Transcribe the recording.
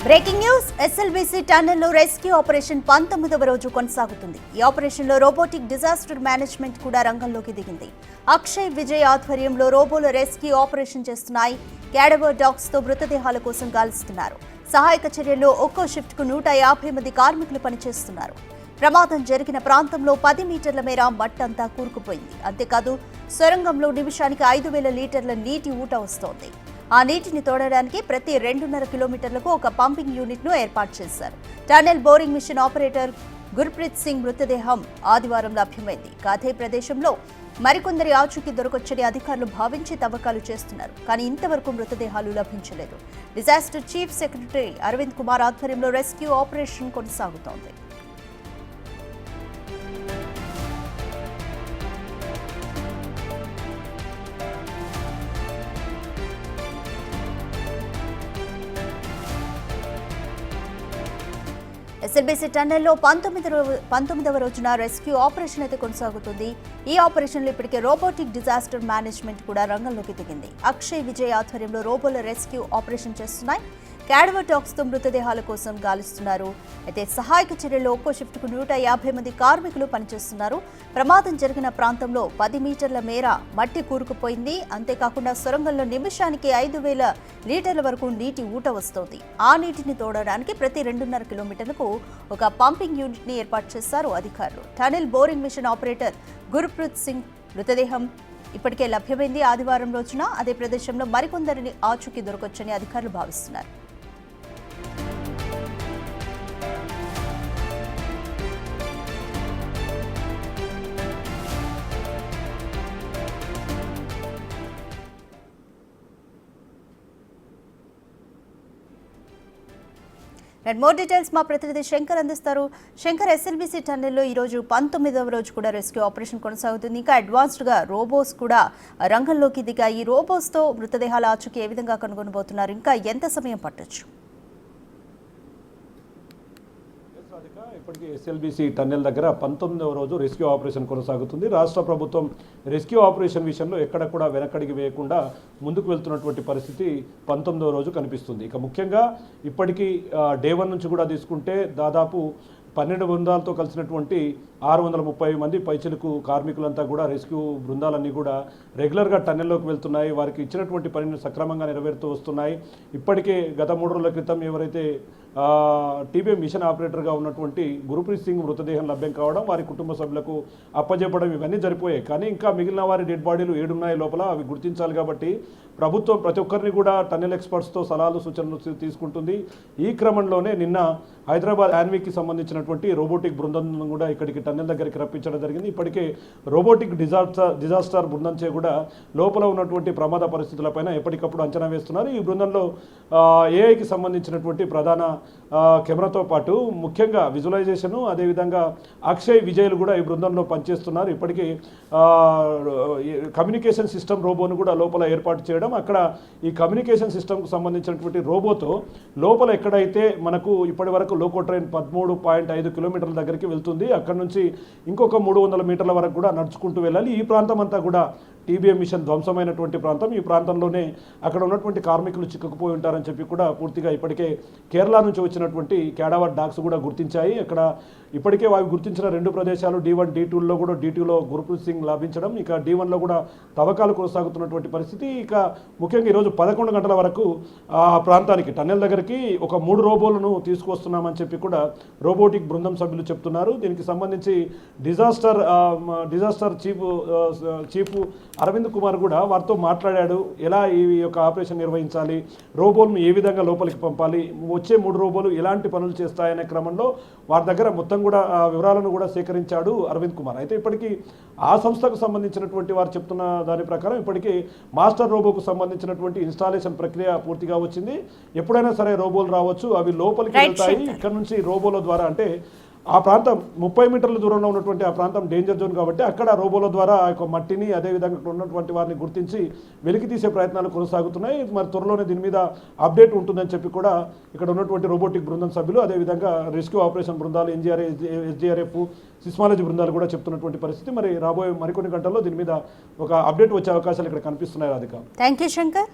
Breaking news SLBC టన్నెల్లో rescue operation 19వ రోజు కొనసాగుతుంది. ఈ ఆపరేషన్లో రోబోటిక్ డిజాస్టర్ మేనేజ్మెంట్ కూడా రంగంలోకి దిగింది. అక్షయ్ విజయ్ ఆధ్వర్యంలో రోబోల రెస్క్యూ ఆపరేషన్ చేస్తున్నాయి. క్యాడవర్ డాగ్స్ తో మృతదేహాల కోసం గాలిస్తున్నారు. సహాయక చర్యల్లో ఒక్కో షిఫ్ట్ కు 150 మంది కార్మికులు పనిచేస్తున్నారు. ప్రమాదం జరిగిన ప్రాంతంలో 10 మీటర్ల మేర మట్టంతా కూరుకుపోయింది. అంతేకాదు సొరంగంలో నిమిషానికి 5000 లీటర్ల నీటి ఊట వస్తోంది. ఆ నీటిని తోడడానికి ప్రతి 2.5 కిలోమీటర్లకు ఒక పంపింగ్ యూనిట్ ను ఏర్పాటు చేశారు. Tunnel boring machine operator Gurpreet Singh మృతదేహం ఆదివారం లభ్యమైంది. అదే ప్రదేశంలో మరికొందరి ఆచూకీ దొరకొచ్చని అధికారులు భావించి తవ్వకాలు చేస్తున్నారు. కానీ ఇంతవరకు మృతదేహాలు లభించలేదు. Disaster chief secretary Arvind Kumar ఆధ్వర్యంలో రెస్క్యూ ఆపరేషన్ కొనసాగుతోంది. ఎస్ఎల్బీసీ టన్నెల్లో 19వ రోజున రెస్క్యూ ఆపరేషన్ అయితే కొనసాగుతుంది. ఈ ఆపరేషన్లో ఇప్పటికే రోబోటిక్ డిజాస్టర్ మేనేజ్మెంట్ కూడా రంగంలోకి దిగింది. అక్షయ్ విజయ్ ఆధ్వర్యంలో రోబోల రెస్క్యూ ఆపరేషన్ చేస్తున్నాయి. క్యాడవర్ డాగ్స్ తో మృతదేహాల కోసం గాలిస్తున్నారు. అయితే సహాయక చర్యల్లో ఒక్కో షిఫ్ట్ కు 150 మంది కార్మికులు పనిచేస్తున్నారు. ప్రమాదం జరిగిన ప్రాంతంలో 10 మీటర్ల మేర మట్టి కూరుకుపోయింది. అంతేకాకుండా సొరంగంలో నిమిషానికి 5000 లీటర్ల వరకు నీటి ఊట వస్తోంది. ఆ నీటిని తోడడానికి ప్రతి 2.5 కిలోమీటర్లకు ఒక పంపింగ్ యూనిట్ ని ఏర్పాటు చేశారు అధికారులు. Tunnel boring machine operator Gurpreet Singh మృతదేహం ఇప్పటికే లభ్యమైంది. ఆదివారం రోజున అదే ప్రదేశంలో మరికొందరిని ఆచూకీ దొరకొచ్చని అధికారులు భావిస్తున్నారు. మోర్ డీటెయిల్స్ మా ప్రతినిధి శంకర్ అందిస్తారు. శంకర్, ఎస్ఎల్బీసీ టన్నెల్లో ఈ రోజు 19వ రోజు కూడా రెస్క్యూ ఆపరేషన్ కొనసాగుతుంది. ఇంకా అడ్వాన్స్డ్గా రోబోస్ కూడా రంగంలోకి దిగాయి. ఈ రోబోస్తో మృతదేహాల ఆచూకీ ఏ విధంగా కనుగొనబోతున్నారు? ఇంకా ఎంత సమయం పట్టొచ్చు? ఇప్పటికీ ఎస్ఎల్బీసీ టన్నెల్ దగ్గర 19వ రోజు రెస్క్యూ ఆపరేషన్ కొనసాగుతుంది. రాష్ట్ర ప్రభుత్వం రెస్క్యూ ఆపరేషన్ విషయంలో ఎక్కడ కూడా వెనకడిగి వేయకుండా ముందుకు వెళ్తున్నటువంటి పరిస్థితి 19వ రోజు కనిపిస్తుంది. ఇక ముఖ్యంగా ఇప్పటికీ డే 1 నుంచి కూడా తీసుకుంటే దాదాపు 12 బృందాలతో కలిసినటువంటి 630 మంది పైచిలకు కార్మికులంతా కూడా రెస్క్యూ బృందాలన్నీ కూడా రెగ్యులర్గా టన్నెల్లోకి వెళ్తున్నాయి. వారికి ఇచ్చినటువంటి పనిని సక్రమంగా నెరవేరుతూ వస్తున్నాయి. ఇప్పటికే గత 3 రోజుల క్రితం ఎవరైతే టీబీఎం మిషన్ ఆపరేటర్గా ఉన్నటువంటి గుర్ప్రీత్ సింగ్ మృతదేహం లభ్యం కావడం, వారి కుటుంబ సభ్యులకు అప్పజెప్పడం ఇవన్నీ జరిపోయాయి. కానీ ఇంకా మిగిలిన వారి డెడ్ బాడీలు 7 ఉన్నాయి లోపల. అవి గుర్తించాలి కాబట్టి ప్రభుత్వం ప్రతి ఒక్కరిని కూడా టన్నెల్ ఎక్స్పర్ట్స్తో సలహాలు సూచనలు తీసుకుంటుంది. ఈ క్రమంలోనే నిన్న హైదరాబాద్ యాన్వీకి సంబంధించినటువంటి రోబోటిక్ బృందం కూడా ఇక్కడికి టన్నెల్ దగ్గరికి రప్పించడం జరిగింది. ఇప్పటికే రోబోటిక్ డిజాస్టర్ బృందం చే కూడా లోపల ఉన్నటువంటి ప్రమాద పరిస్థితులపైన ఎప్పటికప్పుడు అంచనా వేస్తున్నారు. ఈ బృందంలో ఏఐకి సంబంధించినటువంటి ప్రధాన కెమెరాతో పాటు ముఖ్యంగా విజువలైజేషను, అదేవిధంగా అక్షయ్ విజయ్లు కూడా ఈ బృందంలో పనిచేస్తున్నారు. ఇప్పటికీ కమ్యూనికేషన్ సిస్టమ్ రోబోను కూడా లోపల ఏర్పాటు చేయడం, అక్కడ ఈ కమ్యూనికేషన్ సిస్టమ్కు సంబంధించినటువంటి రోబోతో లోపల ఎక్కడైతే మనకు ఇప్పటి వరకు లోకో ట్రైన్ 13.5 కిలోమీటర్ల దగ్గరికి వెళ్తుంది, అక్కడ నుంచి ఇంకొక 300 మీటర్ల వరకు కూడా నడుచుకుంటూ వెళ్ళాలి. ఈ ప్రాంతం అంతా కూడా టీబీఎం మిషన్ ధ్వంసమైనటువంటి ప్రాంతం. ఈ ప్రాంతంలోనే అక్కడ ఉన్నటువంటి కార్మికులు చిక్కుకుపోయి ఉంటారని చెప్పి కూడా పూర్తిగా ఇప్పటికే కేరళ నుంచి వచ్చినటువంటి క్యాడవర్ డాగ్స్ కూడా గుర్తించాయి. అక్కడ ఇప్పటికే వారు గుర్తించిన 2 ప్రదేశాలు D1, D2లో కూడా D2లో గుర్ప్రీత్ సింగ్ లభించడం, ఇక D1లో కూడా తవ్వకాలు కొనసాగుతున్నటువంటి పరిస్థితి. ఇక ముఖ్యంగా ఈరోజు 11 గంటల వరకు ఆ ప్రాంతానికి టన్నెల్ దగ్గరికి ఒక 3 రోబోలను తీసుకొస్తున్నామని చెప్పి కూడా రోబోటిక్ బృందం సభ్యులు చెప్తున్నారు. దీనికి సంబంధించి డిజాస్టర్ చీఫ్ అరవింద్ కుమార్ కూడా వారితో మాట్లాడాడు. ఎలా ఈ యొక్క ఆపరేషన్ నిర్వహించాలి, రోబోలను ఏ విధంగా లోపలికి పంపాలి, వచ్చే 3 రోబోలు ఎలాంటి పనులు చేస్తాయనే క్రమంలో వారి దగ్గర మొత్తం కూడా వివరాలను కూడా సేకరించాడు అరవింద్ కుమార్. అయితే ఇప్పటికీ ఆ సంస్థకు సంబంధించినటువంటి వారు చెప్తున్న దాని ప్రకారం ఇప్పటికీ మాస్టర్ రోబోకు సంబంధించినటువంటి ఇన్స్టాలేషన్ ప్రక్రియ పూర్తిగా వచ్చింది. ఎప్పుడైనా సరే రోబోలు రావచ్చు, అవి లోపలికి వెళ్తాయి. ఇక్కడ నుంచి రోబోల ద్వారా, అంటే ఆ ప్రాంతం 30 మీటర్ల దూరంలో ఉన్నటువంటి ఆ ప్రాంతం డేంజర్ జోన్ కాబట్టి అక్కడ రోబోల ద్వారా ఆ యొక్క మట్టిని, అదేవిధంగా ఇక్కడ ఉన్నటువంటి వారిని గుర్తించి వెలికి తీసే ప్రయత్నాలు కొనసాగుతున్నాయి. మరి త్వరలోనే దీని మీద అప్డేట్ ఉంటుందని చెప్పి కూడా ఇక్కడ ఉన్నటువంటి రోబోటిక్ బృందం సభ్యులు, అదేవిధంగా రెస్క్యూ ఆపరేషన్ బృందాలు, ఎస్డీఆర్ఎఫ్, సిస్మాలజీ బృందాలు కూడా చెప్తున్నటువంటి పరిస్థితి. మరి రాబోయే మరికొన్ని గంటల్లో దీని మీద ఒక అప్డేట్ వచ్చే అవకాశాలు ఇక్కడ కనిపిస్తున్నాయి. రాధిక. Thank you Shankar.